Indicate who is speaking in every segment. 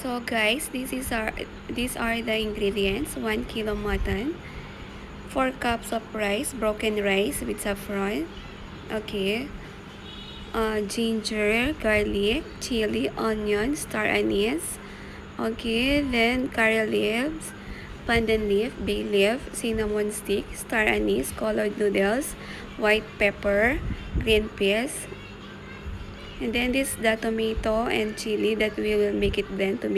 Speaker 1: So guys, these are the ingredients: 1 kilo mutton, 4 cups of rice, broken rice with saffron. Okay. Ginger, garlic, chili, onion, star anise. Okay, then curry leaves, pandan leaf, bay leaf, cinnamon stick, star anise, colored noodles, white pepper, green peas, and then this the tomato and chili that we will make it blend to make.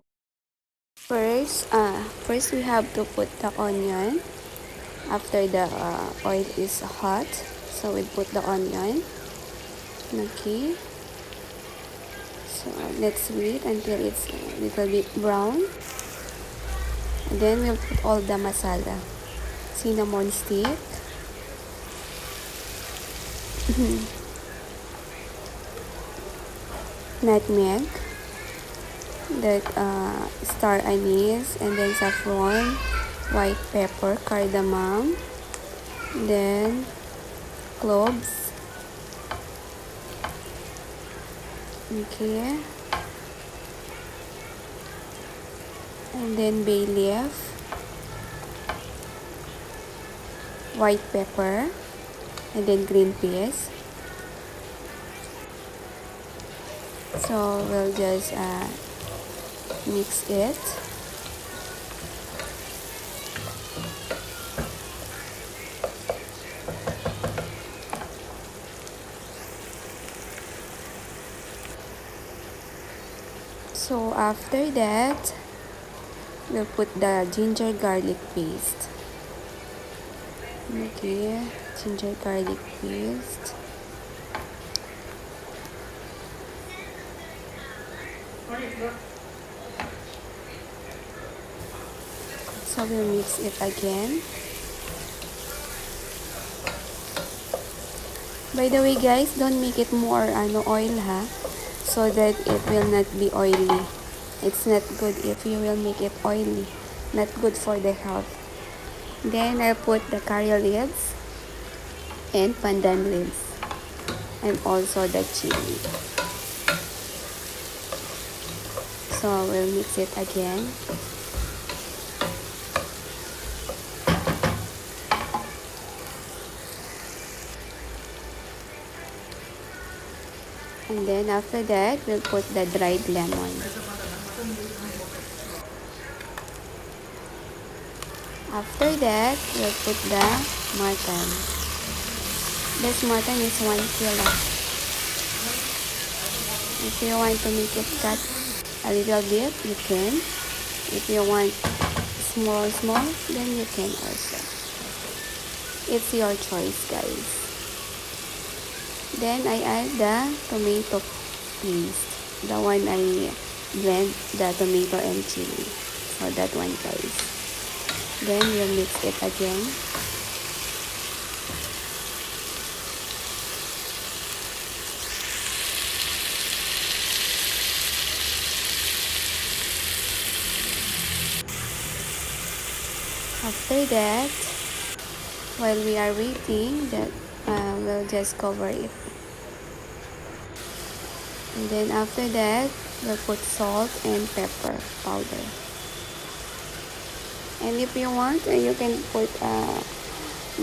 Speaker 1: First we have to put the onion after the oil is hot. So we put the onion. Okay. So let's wait until it's a little bit brown. And then we'll put all the masala. Cinnamon stick. Nutmeg. The star anise. And then saffron. White pepper. Cardamom. Then cloves. Okay. And then bay leaf, white pepper, and then green peas. So we'll just mix it. So after that, we'll put the ginger garlic paste. Okay, ginger garlic paste. So we'll mix it again. By the way guys, don't make it more oil ha, so that it will not be oily. It's not good if you will make it oily. Not good for the health. Then I'll put the curry leaves and pandan leaves and also the chili. So we'll mix it again. And then after that, we'll put the dried lemon. After that, we'll put the mutton. This mutton is 1 kilo. If you want to make it cut a little bit, you can. If you want small, then you can also. It's your choice, guys. Then I add the tomato paste. The one I blend the tomato and chili. So that one, guys. Then we'll mix it again. After that, while we are waiting, we'll just cover it. And then after that, we'll put salt and pepper powder. And if you want, you can put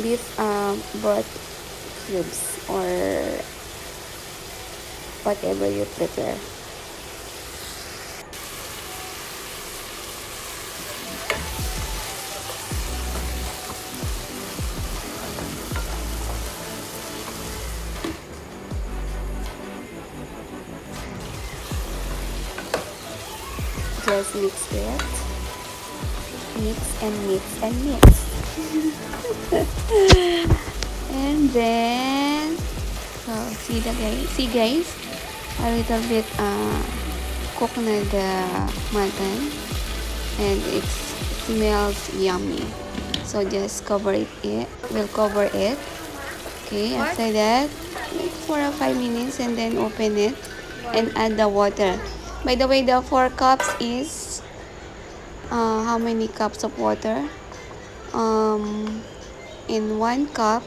Speaker 1: beef broth cubes or whatever you prepare. Just mix it. Mix and mix and mix. And then see guys, a little bit cook na the mutton and it smells yummy. So just cover it. We'll cover it. Okay, after that, wait for 5 minutes and then open it and add the water. By the way, the 4 cups is how many cups of water? In 1 cup,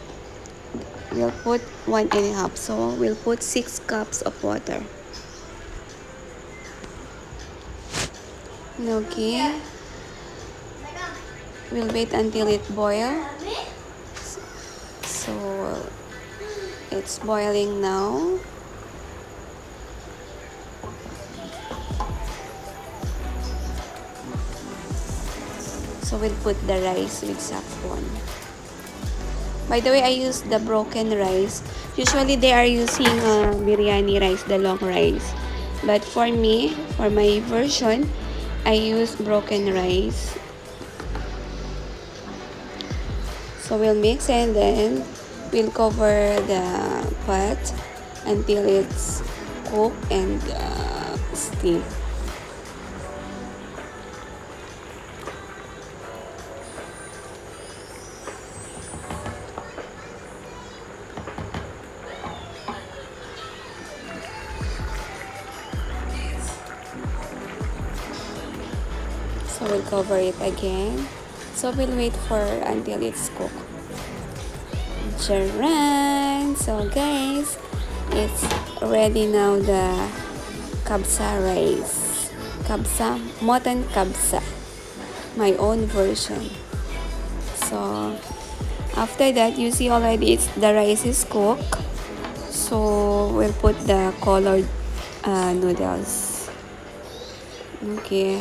Speaker 1: we'll put 1.5. So we'll put 6 cups of water. Okay, we'll wait until it boils. So it's boiling now. So we'll put the rice with saffron. By the way, I use the broken rice. Usually they are using biryani rice, the long rice. But for me, for my version, I use broken rice. So we'll mix and then we'll cover the pot until it's cooked and steamed. So we'll cover it again. So we'll wait for until it's cooked. Charan! So guys, it's ready now, the kabsa rice. Kabsa, mutton kabsa. My own version. So after that, you see already the rice is cooked. So we'll put the colored noodles. Okay.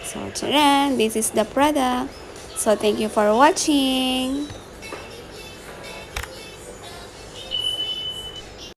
Speaker 1: So, charan! This is the product. So, thank you for watching.